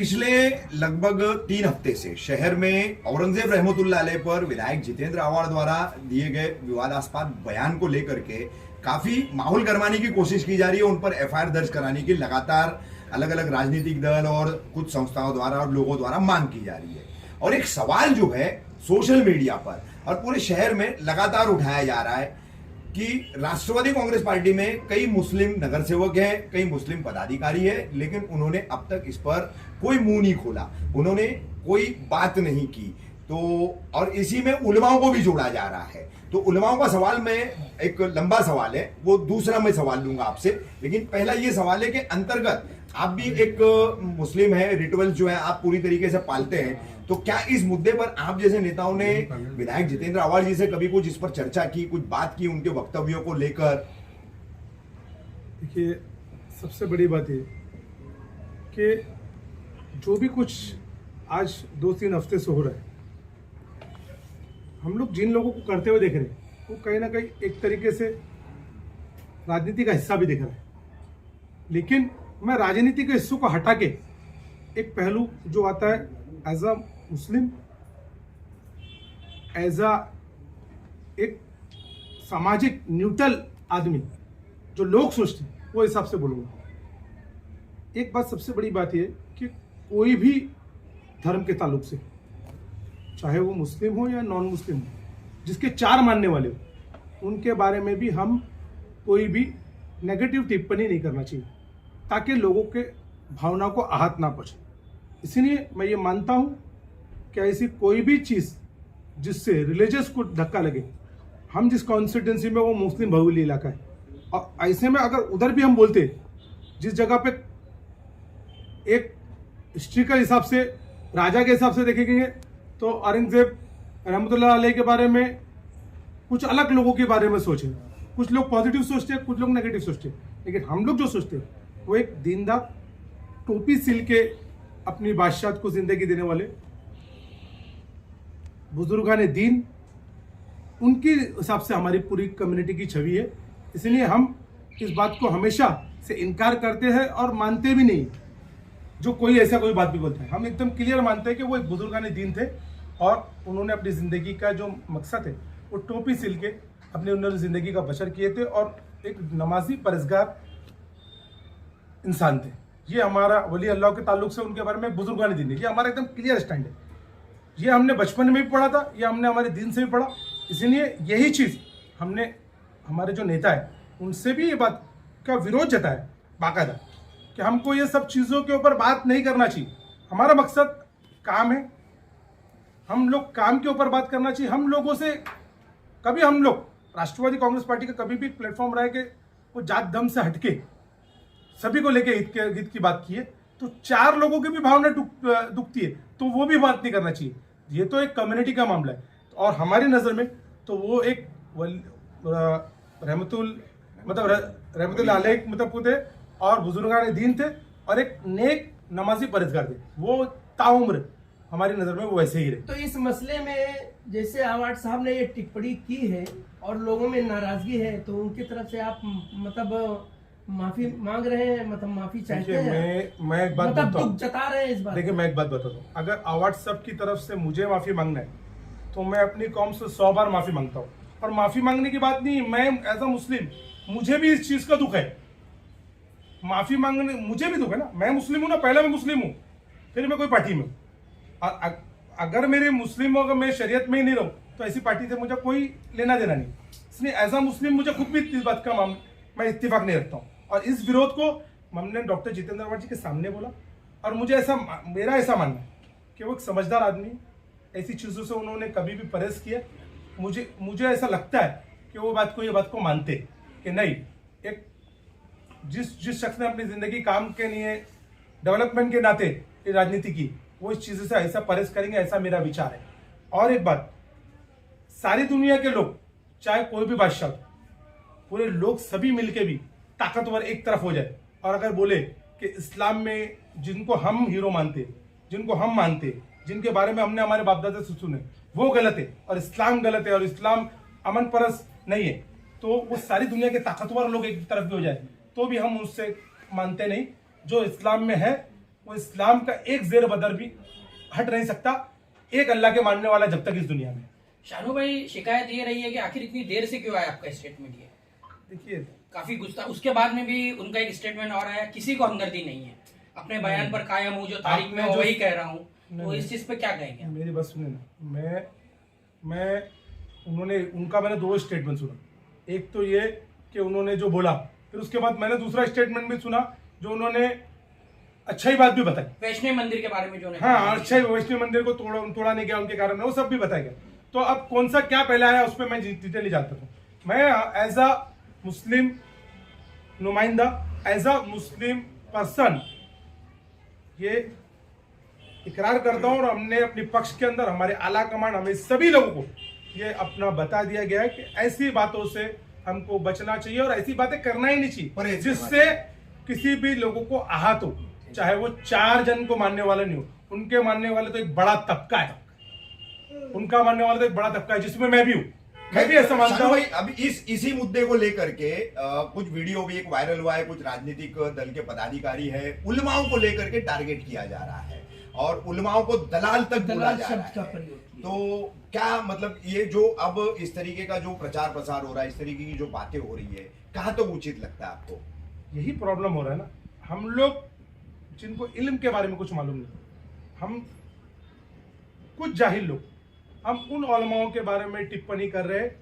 पिछले लगभग 3 हफ्ते से शहर में औरंगजेब रहमतुल्लाह अलैह पर विधायक जितेंद्र आवाड़ द्वारा दिए गए विवादास्पद बयान को लेकर के काफी माहौल गरमाने की कोशिश की जा रही है। उन पर एफआईआर दर्ज कराने की लगातार अलग अलग राजनीतिक दल और कुछ संस्थाओं द्वारा और लोगों द्वारा मांग की जा रही है। और एक सवाल जो है सोशल मीडिया पर और पूरे शहर में लगातार उठाया जा रहा है कि राष्ट्रवादी कांग्रेस पार्टी में कई मुस्लिम नगर सेवक हैं, कई मुस्लिम पदाधिकारी हैं, लेकिन उन्होंने अब तक इस पर कोई मुंह नहीं खोला, उन्होंने कोई बात नहीं की। तो और इसी में उलमाओं को भी जोड़ा जा रहा है। तो उलमाओं का सवाल में एक लंबा सवाल है, वो दूसरा मैं सवाल लूंगा आपसे, लेकिन पहला ये सवाल है कि अंतर्गत आप भी एक मुस्लिम है, रिचुअल जो है आप पूरी तरीके से पालते हैं, तो क्या इस मुद्दे पर आप जैसे नेताओं ने विधायक जितेंद्र आवाड़ जी से कभी कुछ इस पर चर्चा की, कुछ बात की उनके वक्तव्यों को लेकर? देखिए, सबसे बड़ी बात ये कि जो भी कुछ आज 2-3 हफ्ते से हो रहा है, हम लोग जिन लोगों को करते हुए देख रहे हैं वो कहीं ना कहीं एक तरीके से राजनीति का हिस्सा भी दिख रहा है। लेकिन मैं राजनीति के हिस्सों को हटा के एक पहलू जो आता है as a Muslim, as a एक सामाजिक न्यूट्रल आदमी, जो लोग सोचते हैं वो हिसाब से बोलूँगा। एक बात सबसे बड़ी बात ये कि कोई भी धर्म के ताल्लुक से, चाहे वो मुस्लिम हो या नॉन मुस्लिम हो, जिसके 4 मानने वाले हो, उनके बारे में भी हम कोई भी नेगेटिव टिप्पणी नहीं करना चाहिए, ताकि लोगों के भावनाओं को आहत ना पहुंचे। इसलिए मैं ये मानता हूं कि ऐसी कोई भी चीज़ जिससे रिलीजियस को धक्का लगे, हम जिस कॉन्स्टिट्यूंसी में, वो मुस्लिम बहुल इलाका है, और ऐसे में अगर उधर भी हम बोलते, जिस जगह पे एक हिस्ट्री के हिसाब से, राजा के हिसाब से देखेंगे तो औरंगजेब रहमतुल्लाह अलैह के बारे में कुछ अलग लोगों के बारे में सोचे, कुछ लोग पॉजिटिव सोचते हैं, कुछ लोग नेगेटिव सोचते हैं, लेकिन हम लोग जो सोचते हैं वो एक दीनदार, टोपी सिल के अपनी बादशाहत को जिंदगी देने वाले बुजुर्गाने दीन, उनके हिसाब से हमारी पूरी कम्युनिटी की छवि है। इसलिए हम इस बात को हमेशा से इनकार करते हैं और मानते भी नहीं जो कोई ऐसा कोई बात भी बोलता है। हम एकदम क्लियर मानते हैं कि वो एक बुजुर्गाने दीन थे और उन्होंने अपनी ज़िंदगी का जो मकसद है वो टोपी सिल के अपनी उन्होंने ज़िंदगी का बशर किए थे और एक नमाजी परहेज़गार इंसान थे। ये हमारा वली अल्लाह के ताल्लुक से उनके बारे में बुजुर्गाने दीन है, ये हमारा एकदम क्लियर स्टैंड है। ये हमने बचपन में भी पढ़ा था, ये हमने हमारे दीन से भी पढ़ा। इसीलिए यही चीज़ हमने हमारे जो नेता है उनसे भी ये बात का विरोध जताया बाकायदा कि हमको ये सब चीज़ों के ऊपर बात नहीं करना चाहिए। हमारा मकसद काम है, हम लोग काम के ऊपर बात करना चाहिए। हम लोगों से कभी, हम लोग राष्ट्रवादी कांग्रेस पार्टी का कभी भी प्लेटफॉर्म रहा है कि वो जात धर्म से हटके सभी को लेके हित की बात की है, तो 4 लोगों की भी भावना दुखती है तो वो भी बात नहीं करना चाहिए। ये तो एक कम्युनिटी का मामला है और हमारी नज़र में तो वो एक रहमतुल्लाह अलैह मतलब थे और बुजुर्गान दीन थे और एक नेक नमाजी परहेज़गार थे। वो ताउम्र हमारी नज़र में वो वैसे ही रहे। तो इस मसले में जैसे आवाड़ साहब ने ये टिप्पणी की है और लोगों में नाराजगी है, तो उनकी तरफ से आप मतलब माफी मांग रहे हैं, मतलब माफी चाहते हैं? मैं एक बात मतलब बताता दुख जता रहे हैं इस बात। देखिए, मैं एक बात बताता हूँ, अगर आवाड़ साहब की तरफ से मुझे माफी मांगना है तो मैं अपनी कौम से 100 बार माफी मांगता हूँ। और माफी मांगने की बात नहीं, मैं एज अ मुस्लिम मुझे भी इस चीज का दुख है। माफी मांगने मुझे भी दुख है ना, मैं मुस्लिम हूँ ना, पहले मैं मुस्लिम हूँ, फिर मैं कोई पार्टी में हूँ। अगर मेरे मुस्लिम अगर मैं शरीयत में ही नहीं रहूँ तो ऐसी पार्टी से मुझे कोई लेना देना नहीं। इसलिए एज अ मुस्लिम मुझे खुद भी इस बात का मैं इत्तेफाक नहीं रखता हूँ। और इस विरोध को हमने डॉक्टर जितेंद्र आवाड़ जी के सामने बोला और मेरा ऐसा मानना है कि वो एक समझदार आदमी, ऐसी चीज़ों से उन्होंने कभी भी परहेज किया। मुझे ऐसा लगता है कि वो ये बात को मानते कि नहीं, एक जिस शख्स ने अपनी ज़िंदगी काम के लिए, डेवलपमेंट के नाते राजनीति की, वो इस चीज़ से ऐसा परहेज करेंगे, ऐसा मेरा विचार है। और एक बात, सारी दुनिया के लोग, चाहे कोई भी बादशाह, पूरे लोग सभी मिलके भी ताकतवर एक तरफ हो जाए और अगर बोले कि इस्लाम में जिनको हम हीरो मानते, जिनको हम मानते, जिनके बारे में हमने हमारे बाप दादा से सुने, वो गलत है और इस्लाम गलत है और इस्लाम अमन परस्त नहीं है, तो वो सारी दुनिया के ताकतवर लोग एक तरफ भी हो जाए तो भी हम उससे मानते नहीं। जो इस्लाम में है वो इस्लाम का एक जेर बदर भी हट नहीं सकता, एक अल्लाह के मानने वाला जब तक इस दुनिया में। शानू भाई, शिकायत ये रही है कि आखिर इतनी देर से क्यों आया आपका स्टेटमेंट? ये देखिए, काफी गुस्सा, उसके बाद में भी उनका एक स्टेटमेंट और आया, किसी को हमदर्दी नहीं है, अपने बयान पर कायम हूँ, जो तारीख में आपने वही कह रहा हूँ। नहीं, तो इस चीज पे क्या कहेंगे? मेरी बात सुने ना, मैं उनका मैंने 2 स्टेटमेंट सुना। एक तो ये कि उन्होंने जो बोला, फिर उसके बाद मैंने दूसरा स्टेटमेंट भी सुना जो उन्होंने अच्छा ही बात भी बताई, वैष्णव मंदिर के बारे में जो हाँ, अच्छा ही वैष्णव मंदिर को तोड़ा नहीं गया उनके कारण में, वो सब भी बताया गया। तो अब कौन सा क्या पहले आया उस पर मैं डिटेल नहीं जानता हूँ। मैं एज अ मुस्लिम नुमाइंदा, एज अ मुस्लिम पर्सन ये इकरार करता हूँ, और हमने अपने पक्ष के अंदर हमारे आला कमान हमें सभी लोगों को ये अपना बता दिया गया है कि ऐसी बातों से हमको बचना चाहिए और ऐसी बातें करना ही नहीं चाहिए जिससे किसी भी लोगों को आहत हो, चाहे वो 4 जन को मानने वाला नहीं हो। उनके मानने वाले तो एक बड़ा तबका है, उनका मानने वाला तो एक बड़ा तबका है, जिसमें मैं भी हूँ। मैं भी ऐसा मानता हूँ। भाई, अभी इसी मुद्दे को लेकर के कुछ वीडियो भी एक वायरल हुआ है, कुछ राजनीतिक दल के पदाधिकारी है, उलमाओं को लेकर के टारगेट किया जा रहा है और उलमाओं को दलाल तक बोला दलाल जा शब्द रहा का है। प्रयोग किया। तो क्या मतलब ये जो अब इस तरीके का जो प्रचार प्रसार हो रहा है, इस तरीके की जो बातें हो रही है, कहाँ तो उचित लगता है आपको? यही प्रॉब्लम हो रहा है ना, हम लोग जिनको इल्म के बारे में कुछ मालूम नहीं, हम कुछ जाहिल लोग, हम उन उलमाओं के बारे में टिप्पणी कर रहे हैं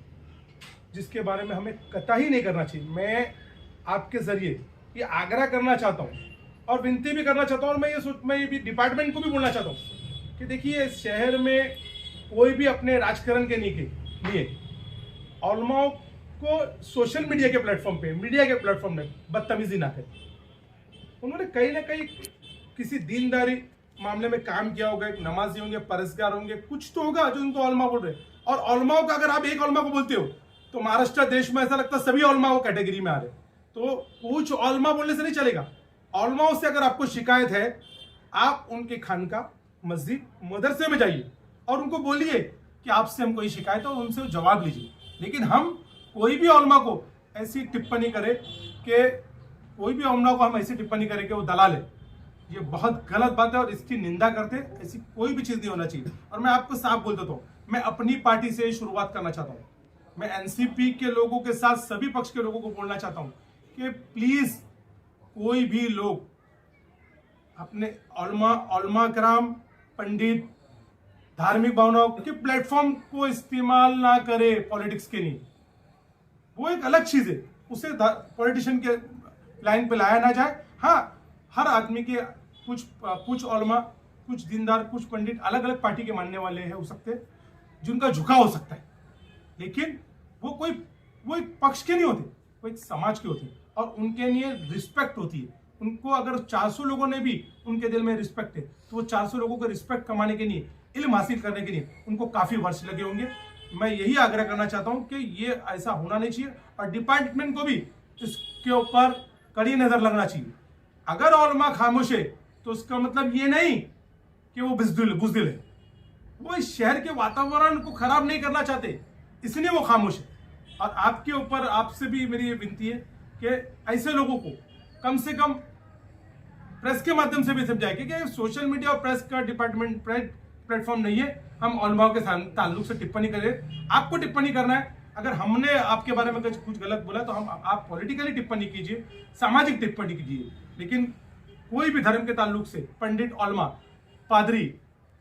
जिसके बारे में हमें कतई नहीं करना चाहिए। मैं आपके जरिए ये आग्रह करना चाहता हूँ और विनती भी करना चाहता हूँ, और मैं ये भी डिपार्टमेंट को भी बोलना चाहता हूँ कि देखिए, शहर में कोई भी अपने राजकारण के लिए उलमाओं को सोशल मीडिया के प्लेटफॉर्म पे, मीडिया के प्लेटफॉर्म में बदतमीजी ना करे। उन्होंने कहीं ना कहीं किसी दीनदारी मामले में काम किया होगा, एक नमाजी होंगे, परहेज़गार होंगे, कुछ तो होगा जो उनको उलमा बोल रहे हैं। और उलमाओं का अगर आप एक उलमा को बोलते हो तो महाराष्ट्र देश में ऐसा लगता है सभी उलमा वो कैटेगरी में आ रहे। तो कुछ उलमा बोलने से नहीं चलेगा। उलमाओं से अगर आपको शिकायत है, आप उनके खानका, मस्जिद, मदरसे में जाइए और उनको बोलिए कि आपसे हमको ये शिकायत है और उनसे जवाब लीजिए। लेकिन हम कोई भी उलमा को ऐसी टिप्पणी करें कि वो दलाल है, ये बहुत गलत बात है और इसकी निंदा करते, ऐसी कोई भी चीज नहीं होना चाहिए। और मैं आपको साफ बोल देता हूँ, मैं अपनी पार्टी से शुरुआत करना चाहता हूँ। मैं एनसीपी के लोगों के साथ सभी पक्ष के लोगों को बोलना चाहता हूँ कि प्लीज कोई भी लोग अपने उलमा कराम, पंडित, धार्मिक भावनाओं के प्लेटफॉर्म को इस्तेमाल ना करे पॉलिटिक्स के लिए। वो एक अलग चीज है, उसे पॉलिटिशियन के लाइन पे लाया ना जाए। हाँ, हर आदमी के कुछ उलमा, कुछ दीनदार, कुछ पंडित अलग अलग पार्टी के मानने वाले हैं हो सकते हैं, जिनका झुकाव हो सकता है, लेकिन वो एक पक्ष के नहीं होते, वो एक समाज के होते हैं और उनके लिए रिस्पेक्ट होती है। उनको अगर 400 लोगों ने भी उनके दिल में रिस्पेक्ट है, तो वो 400 लोगों को रिस्पेक्ट कमाने के लिए, इल्म हासिल करने के लिए उनको काफी वर्ष लगे होंगे। मैं यही आग्रह करना चाहता हूं कि ये ऐसा होना नहीं चाहिए और डिपार्टमेंट को भी इसके ऊपर कड़ी नजर लगना चाहिए। अगर उलमा खामोश है तो उसका मतलब ये नहीं कि वो बुज़दिल है, वो इस शहर के वातावरण को खराब नहीं करना चाहते, इसलिए वो खामोश है। और आपके ऊपर, आपसे भी मेरी ये विनती है कि ऐसे लोगों को कम से कम प्रेस के माध्यम से भी समझाए कि सोशल मीडिया और प्रेस का डिपार्टमेंट प्लेटफॉर्म नहीं है। हम उलमाओं के ताल्लुक से टिप्पणी करें, आपको टिप्पणी करना है। अगर हमने आपके बारे में कुछ गलत बोला तो आप पॉलिटिकली टिप्पणी कीजिए, सामाजिक टिप्पणी कीजिए, लेकिन कोई भी धर्म के ताल्लुक से पंडित, उलमा, पादरी,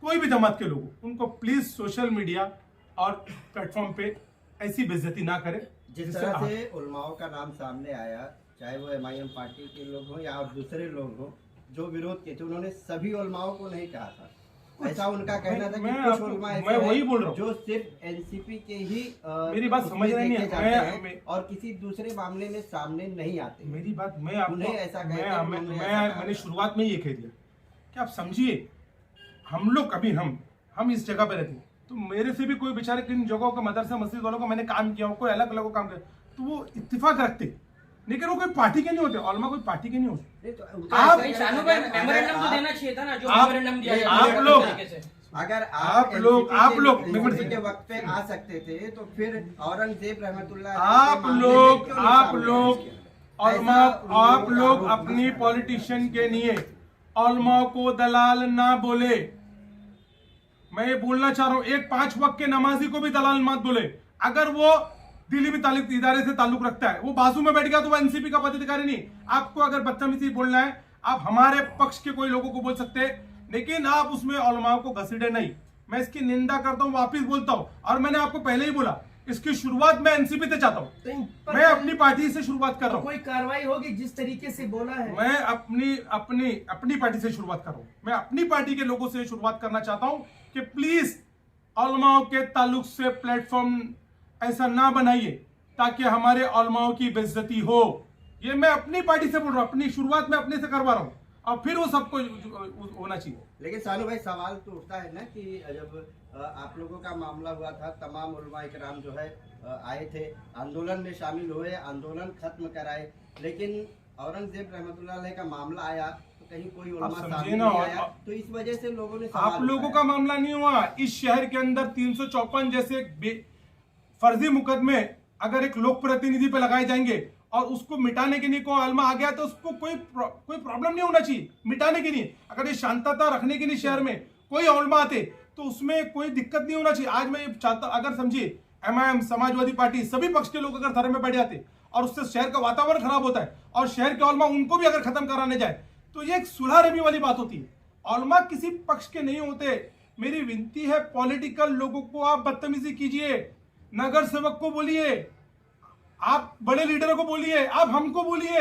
कोई भी जमात के लोग, उनको प्लीज सोशल मीडिया और प्लेटफॉर्म पे ऐसी बेइज्जती ना करें। जिस तरह से उलमाओं का नाम सामने आया, चाहे वो एमआईएम पार्टी के लोग हों या दूसरे लोग हों जो विरोध किए थे, उन्होंने सभी उलमाओं को नहीं कहा था। ऐसा उनका कहना था कि कुछ उलमा ऐसे मैं वही बोल रहा हूँ जो सिर्फ एनसीपी के ही मेरी बात समझ रहे नहीं है, और किसी दूसरे मामले में सामने नहीं आते। मेरी बात मैं आपको ऐसा मैंने शुरुआत में ये कह दिया कि आप समझिए, हम लोग कभी हम इस जगह पे रहते हैं, तो मेरे से भी कोई बेचारे किन जगहों का मदरसा मस्जिद वालों का मैंने काम किया हो, कोई अलग अलग काम किया, तो वो इत्तेफाक रखते, लेकिन वो कोई पार्टी के नहीं होते, उलमा कोई पार्टी के नहीं होते। आप मेमोरेंडम तो देना चाहिए था ना, जो मेमोरेंडम दिया आप लोग अगर आप लोग के वक्त पे आ सकते थे तो फिर औरंगजेब रहमतुल्लाह आप लोग अपनी पॉलिटिशियन के लिए उलमा को दलाल ना बोले। मैं ये बोलना चाह रहा हूं, एक 5 वक्त के नमाजी को भी दलाल मत बोले। अगर वो दिल्ली में ताल्लुक इदारे से ताल्लुक रखता है, वो बाजू में बैठ गया तो वो एनसीपी का पदाधिकारी नहीं। आपको अगर बदतमीजी बोलना है, आप हमारे पक्ष के कोई लोगों को बोल सकते हैं, लेकिन आप उसमें उलमा को घसीटे नहीं। मैं इसकी निंदा करता हूं, वापिस बोलता हूं, और मैंने आपको पहले ही बोला इसकी शुरुआत मैं एनसीपी से चाहता हूं। तो इन पर मैं अपनी पार्टी से शुरुआत कर रहा हूं। कोई कार्रवाई होगी जिस तरीके से बोला है? मैं अपनी पार्टी से शुरुआत कर रहा हूं। मैं अपनी पार्टी के लोगों से शुरुआत करना चाहता हूं कि प्लीज उलमाओं के ताल्लुक से प्लेटफॉर्म ऐसा ना बनाइए ताकि हमारे उलमाओं की बेइज्जती हो। ये मैं अपनी पार्टी से बोल रहा हूं, अपनी शुरुआत मैं अपने से करवा रहा हूं, और फिर वो सबको होना चाहिए। लेकिन सानू भाई सवाल तो उठता है ना कि जब आप लोगों का मामला हुआ था, तमाम उलमा इकराम जो है आए थे, आंदोलन में शामिल हुए, आंदोलन खत्म कराए, लेकिन औरंगजेब रहमतुल्लाह अलैह का मामला आया तो कहीं कोई उलमा सामने नहीं आया, तो इस वजह से लोगों ने सवाल आप लोगों उठाया। का मामला नहीं हुआ। इस शहर के अंदर 354 जैसे फर्जी मुकदमे अगर एक लोक प्रतिनिधि पे लगाए जाएंगे और उसको मिटाने के लिए कोई उलमा आ गया तो उसको कोई प्रॉब्लम नहीं होना चाहिए मिटाने के लिए। अगर ये शांतता रखने के लिए शहर में कोई उलमा आते तो उसमें कोई दिक्कत नहीं होना चाहिए। आज मैं ये चाहता, अगर समझिए एमआईएम, समाजवादी पार्टी, सभी पक्ष के लोग अगर धरने में बैठ जाते और उससे शहर का वातावरण खराब होता है और शहर के उलमा उनको भी अगर खत्म कराने जाए तो ये एक सुलह रबी वाली बात होती है। उलमा किसी पक्ष के नहीं होते। मेरी विनती है, पॉलिटिकल लोगों को आप बदतमीजी कीजिए, नगर सेवक को बोलिए, आप बड़े लीडरों को बोलिए, आप हमको बोलिए,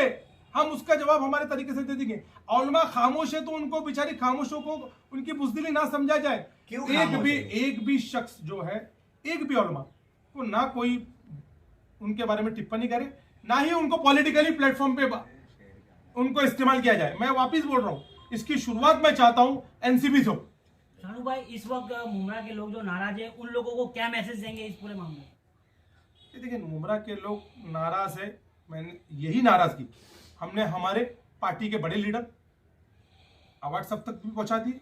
हम उसका जवाब हमारे तरीके से दे देंगे। उलमा खामोश है तो उनको बेचारी खामोशों को उनकी बुज़दिली ना समझा जाए। एक भी शख्स जो है, एक भी उलमा को ना कोई उनके बारे में टिप्पणी करे, ना ही उनको पॉलिटिकली प्लेटफॉर्म पे उनको इस्तेमाल किया जाए। मैं वापिस बोल रहा हूं, इसकी शुरुआत मैं चाहता हूं एनसीपी से। सानू भाई, इस वक्त मुमरा के लोग जो नाराज है, उन लोगों को क्या मैसेज देंगे इस पूरे मामले में? देखिए, मुमरा के लोग नाराज है, मैंने यही नाराजगी हमने हमारे पार्टी के बड़े लीडर व्हाट्सएप तक भी पहुंचा दी,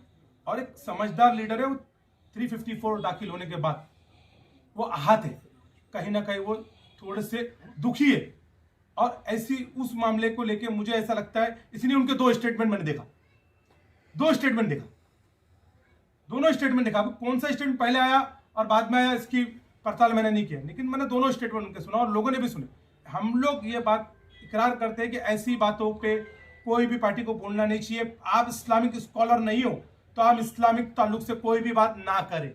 और एक समझदार लीडर है, वो 354 दाखिल होने के बाद वो आहत है, कहीं ना कहीं वो थोड़े से दुखी है, और ऐसी उस मामले को लेके मुझे ऐसा लगता है, इसलिए उनके 2 स्टेटमेंट मैंने देखा, 2 स्टेटमेंट देखा, दोनों स्टेटमेंट देखा। कौन सा स्टेटमेंट पहले आया और बाद में आया इसकी पड़ताल मैंने नहीं किया, लेकिन मैंने दोनों स्टेटमेंट उनके सुना और लोगों ने भी सुने। हम लोग ये बात इकरार करते हैं कि ऐसी बातों पे कोई भी पार्टी को बोलना नहीं चाहिए। आप इस्लामिक स्कॉलर नहीं हो तो आप इस्लामिक ताल्लुक से कोई भी बात ना करें।